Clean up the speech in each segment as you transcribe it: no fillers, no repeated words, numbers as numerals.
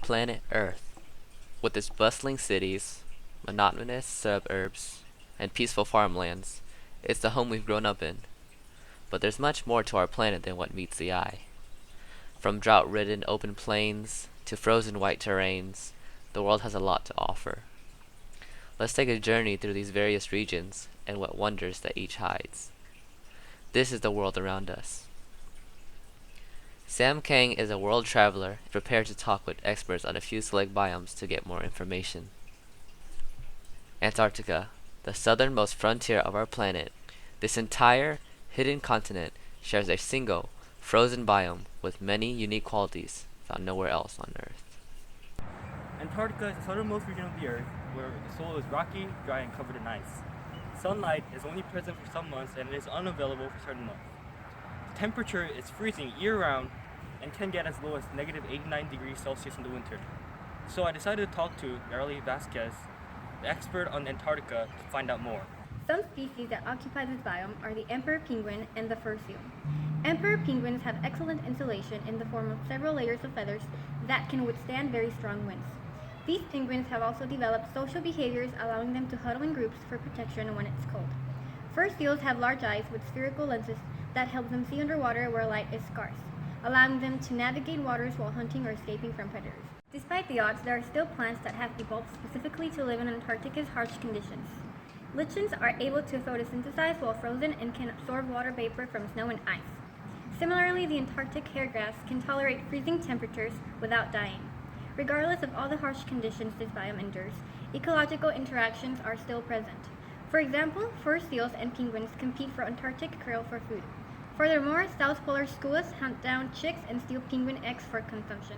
Planet Earth, with its bustling cities, monotonous suburbs, and peaceful farmlands, is the home we've grown up in. But there's much more to our planet than what meets the eye. From drought-ridden open plains to frozen white terrains, the world has a lot to offer. Let's take a journey through these various regions and what wonders that each hides. This is the world around us. Sam Kang is a world traveler prepared to talk with experts on a few select biomes to get more information. Antarctica, the southernmost frontier of our planet. This entire hidden continent shares a single, frozen biome with many unique qualities found nowhere else on Earth. Antarctica is the southernmost region of the Earth, where the soil is rocky, dry, and covered in ice. Sunlight is only present for some months and it is unavailable for certain months. The temperature is freezing year-round and can get as low as negative 89 degrees Celsius in the winter. So I decided to talk to Yareli Vasquez, the expert on Antarctica, to find out more. Some species that occupy this biome are the emperor penguin and the fur seal. Emperor penguins have excellent insulation in the form of several layers of feathers that can withstand very strong winds. These penguins have also developed social behaviors, allowing them to huddle in groups for protection when it's cold. Fur seals have large eyes with spherical lenses that help them see underwater where light is scarce, allowing them to navigate waters while hunting or escaping from predators. Despite the odds, there are still plants that have evolved specifically to live in Antarctica's harsh conditions. Lichens are able to photosynthesize while frozen and can absorb water vapor from snow and ice. Similarly, the Antarctic hairgrass can tolerate freezing temperatures without dying. Regardless of all the harsh conditions this biome endures, ecological interactions are still present. For example, fur seals and penguins compete for Antarctic krill for food. Furthermore, South Polar skuas hunt down chicks and steal penguin eggs for consumption.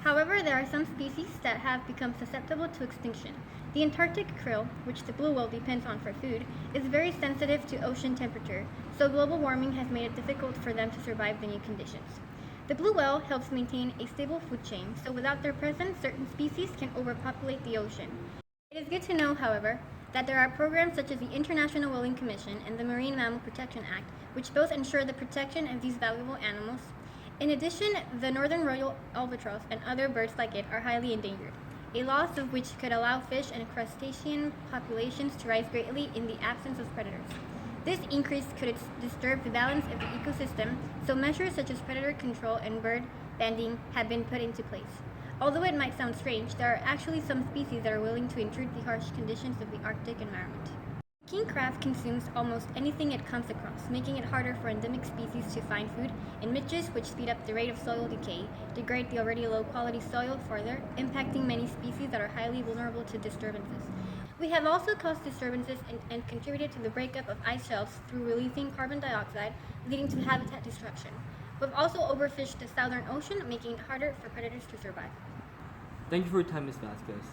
However, there are some species that have become susceptible to extinction. The Antarctic krill, which the blue whale depends on for food, is very sensitive to ocean temperature, so global warming has made it difficult for them to survive the new conditions. The blue whale helps maintain a stable food chain, so without their presence, certain species can overpopulate the ocean. It is good to know, however, that there are programs such as the International Whaling Commission and the Marine Mammal Protection Act, which both ensure the protection of these valuable animals. In addition, the northern royal albatross and other birds like it are highly endangered, a loss of which could allow fish and crustacean populations to rise greatly in the absence of predators. This increase could disturb the balance of the ecosystem, so measures such as predator control and bird banding have been put into place. Although it might sound strange, there are actually some species that are willing to endure the harsh conditions of the Arctic environment. King crab consumes almost anything it comes across, making it harder for endemic species to find food, and midges, which speed up the rate of soil decay, degrade the already low-quality soil further, impacting many species that are highly vulnerable to disturbances. We have also caused disturbances and contributed to the breakup of ice shelves through releasing carbon dioxide, leading to habitat destruction. We've also overfished the southern ocean, making it harder for predators to survive. Thank you for your time, Ms. Vasquez.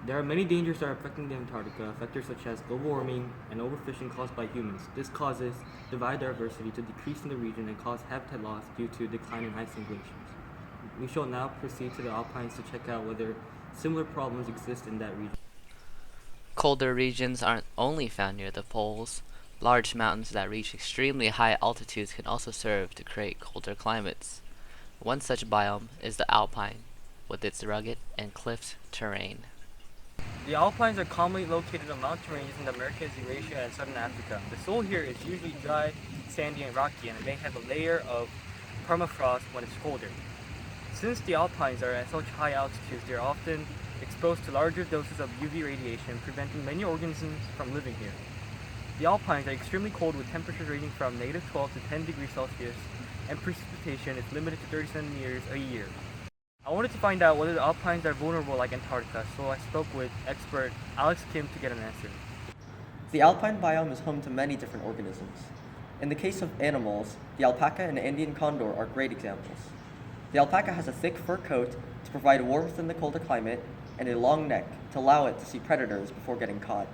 There are many dangers that are affecting the Antarctica, factors such as global warming and overfishing caused by humans. This causes biodiversity to decrease in the region and cause habitat loss due to decline in ice and glaciers. We shall now proceed to the Alpines to check out whether similar problems exist in that region. Colder regions aren't only found near the poles. Large mountains that reach extremely high altitudes can also serve to create colder climates. One such biome is the Alpine, with its rugged and cliffed terrain. The Alpines are commonly located on mountain ranges in the Americas, Eurasia, and southern Africa. The soil here is usually dry, sandy, and rocky, and it may have a layer of permafrost when it's colder. Since the Alpines are at such high altitudes, they are often exposed to larger doses of UV radiation, preventing many organisms from living here. The Alpines are extremely cold with temperatures ranging from negative 12 to 10 degrees Celsius, and precipitation is limited to 30 centimeters a year. I wanted to find out whether the Alpines are vulnerable like Antarctica, so I spoke with expert Alex Kim to get an answer. The alpine biome is home to many different organisms. In the case of animals, the alpaca and Andean condor are great examples. The alpaca has a thick fur coat to provide warmth in the colder climate and a long neck to allow it to see predators before getting caught.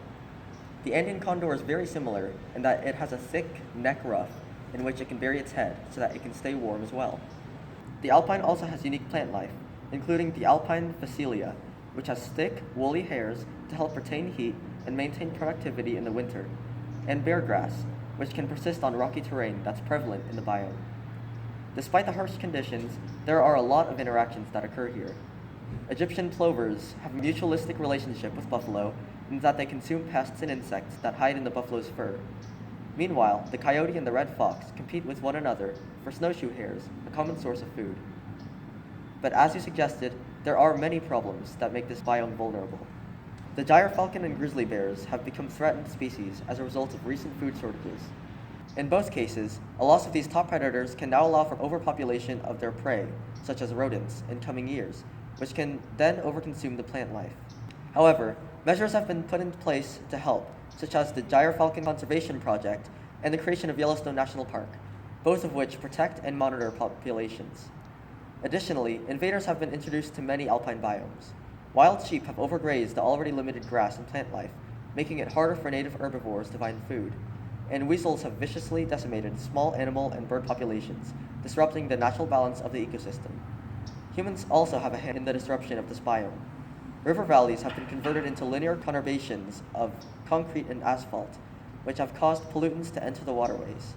The Andean condor is very similar in that it has a thick neck ruff in which it can bury its head so that it can stay warm as well. The alpine also has unique plant life, including the alpine phacelia, which has thick, woolly hairs to help retain heat and maintain productivity in the winter, and bear grass, which can persist on rocky terrain that's prevalent in the biome. Despite the harsh conditions, there are a lot of interactions that occur here. Egyptian plovers have a mutualistic relationship with buffalo in that they consume pests and insects that hide in the buffalo's fur. Meanwhile, the coyote and the red fox compete with one another for snowshoe hares, a common source of food. But as you suggested, there are many problems that make this biome vulnerable. The gyrfalcon and grizzly bears have become threatened species as a result of recent food shortages. In both cases, a loss of these top predators can now allow for overpopulation of their prey, such as rodents, in coming years, which can then overconsume the plant life. However, measures have been put in place to help, such as the Gyrfalcon Conservation Project and the creation of Yellowstone National Park, both of which protect and monitor populations. Additionally, invaders have been introduced to many alpine biomes. Wild sheep have overgrazed the already limited grass and plant life, making it harder for native herbivores to find food. And weasels have viciously decimated small animal and bird populations, disrupting the natural balance of the ecosystem. Humans also have a hand in the disruption of this biome. River valleys have been converted into linear conurbations of concrete and asphalt, which have caused pollutants to enter the waterways.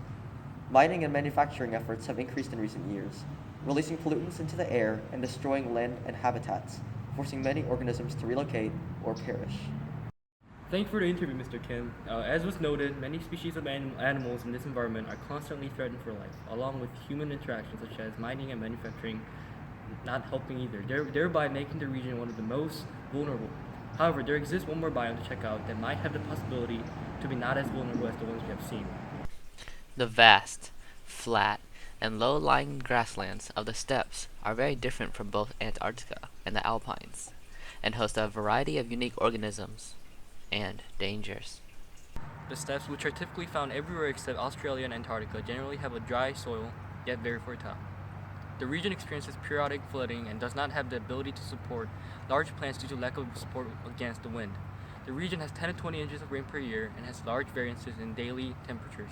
Mining and manufacturing efforts have increased in recent years, releasing pollutants into the air and destroying land and habitats, forcing many organisms to relocate or perish. Thank you for the interview, Mr. Kim. As was noted, many species of animals in this environment are constantly threatened for life, along with human interactions such as mining and manufacturing not helping either, thereby making the region one of the most vulnerable. However, there exists one more biome to check out that might have the possibility to be not as vulnerable as the ones we have seen. The vast, flat, and low-lying grasslands of the steppes are very different from both Antarctica and the Alpines, and host a variety of unique organisms and dangers. The steppes, which are typically found everywhere except Australia and Antarctica, generally have a dry soil, yet very fertile. The region experiences periodic flooding and does not have the ability to support large plants due to lack of support against the wind. The region has 10 to 20 inches of rain per year and has large variances in daily temperatures,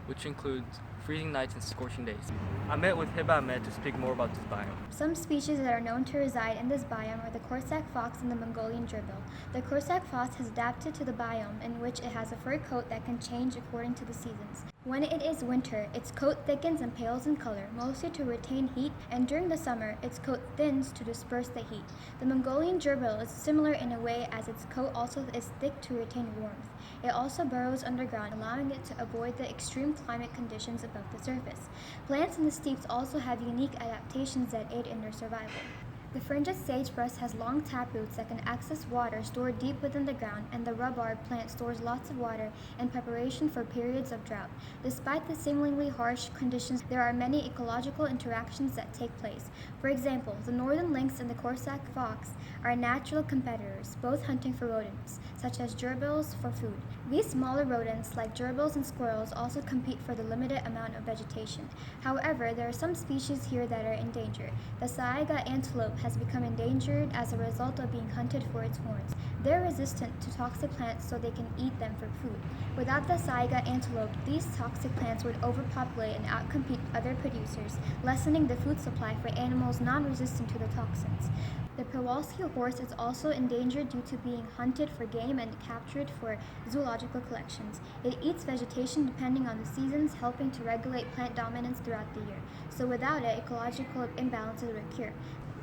which includes freezing nights and scorching days. I met with Hiba Ahmed to speak more about this biome. Some species that are known to reside in this biome are the Corsac fox and the Mongolian gerbil. The Corsac fox has adapted to the biome in which it has a fur coat that can change according to the seasons. When it is winter, its coat thickens and pales in color, mostly to retain heat, and during the summer, its coat thins to disperse the heat. The Mongolian gerbil is similar in a way as its coat also is thick to retain warmth. It also burrows underground, allowing it to avoid the extreme climate conditions above the surface. Plants in the steppes also have unique adaptations that aid in their survival. The fringed sagebrush has long taproots that can access water stored deep within the ground, and the rhubarb plant stores lots of water in preparation for periods of drought. Despite the seemingly harsh conditions, there are many ecological interactions that take place. For example, the northern lynx and the Corsac fox are natural competitors, both hunting for rodents, such as gerbils, for food. These smaller rodents, like gerbils and squirrels, also compete for the limited amount of vegetation. However, there are some species here that are in danger. The saiga antelope has become endangered as a result of being hunted for its horns. They're resistant to toxic plants, so they can eat them for food. Without the saiga antelope, these toxic plants would overpopulate and outcompete other producers, lessening the food supply for animals non-resistant to the toxins. The Przewalski horse is also endangered due to being hunted for game and captured for zoological collections. It eats vegetation depending on the seasons, helping to regulate plant dominance throughout the year. So without it, ecological imbalances would occur.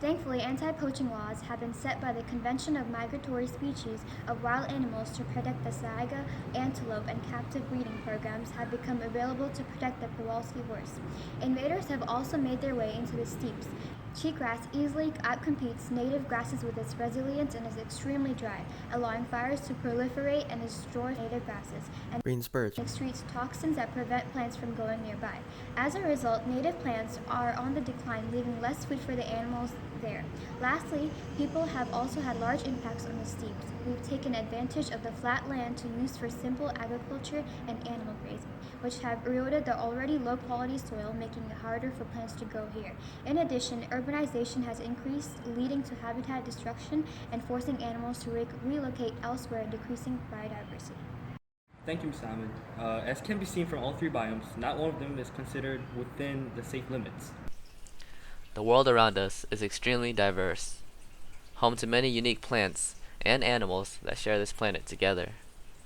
Thankfully, anti-poaching laws have been set by the Convention of Migratory Species of Wild Animals to protect the saiga antelope, and captive breeding programs have become available to protect the Przewalski horse. Invaders have also made their way into the steppes. Cheatgrass easily outcompetes native grasses with its resilience and is extremely dry, allowing fires to proliferate and destroy native grasses, and Green spurge. excretes toxins that prevent plants from going nearby. As a result, native plants are on the decline, leaving less food for the animals there. Lastly, people have also had large impacts on the steppes. We've taken advantage of the flat land to use for simple agriculture and animal grazing, which have eroded the already low-quality soil, making it harder for plants to grow here. In addition, urbanization has increased, leading to habitat destruction and forcing animals to relocate elsewhere, decreasing biodiversity. Thank you, Ms. Ahmed. As can be seen from all three biomes, not one of them is considered within the safe limits. The world around us is extremely diverse, home to many unique plants and animals that share this planet together.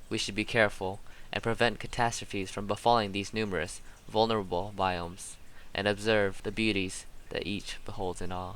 We should be careful and prevent catastrophes from befalling these numerous, vulnerable biomes, and observe the beauties that each beholds in awe.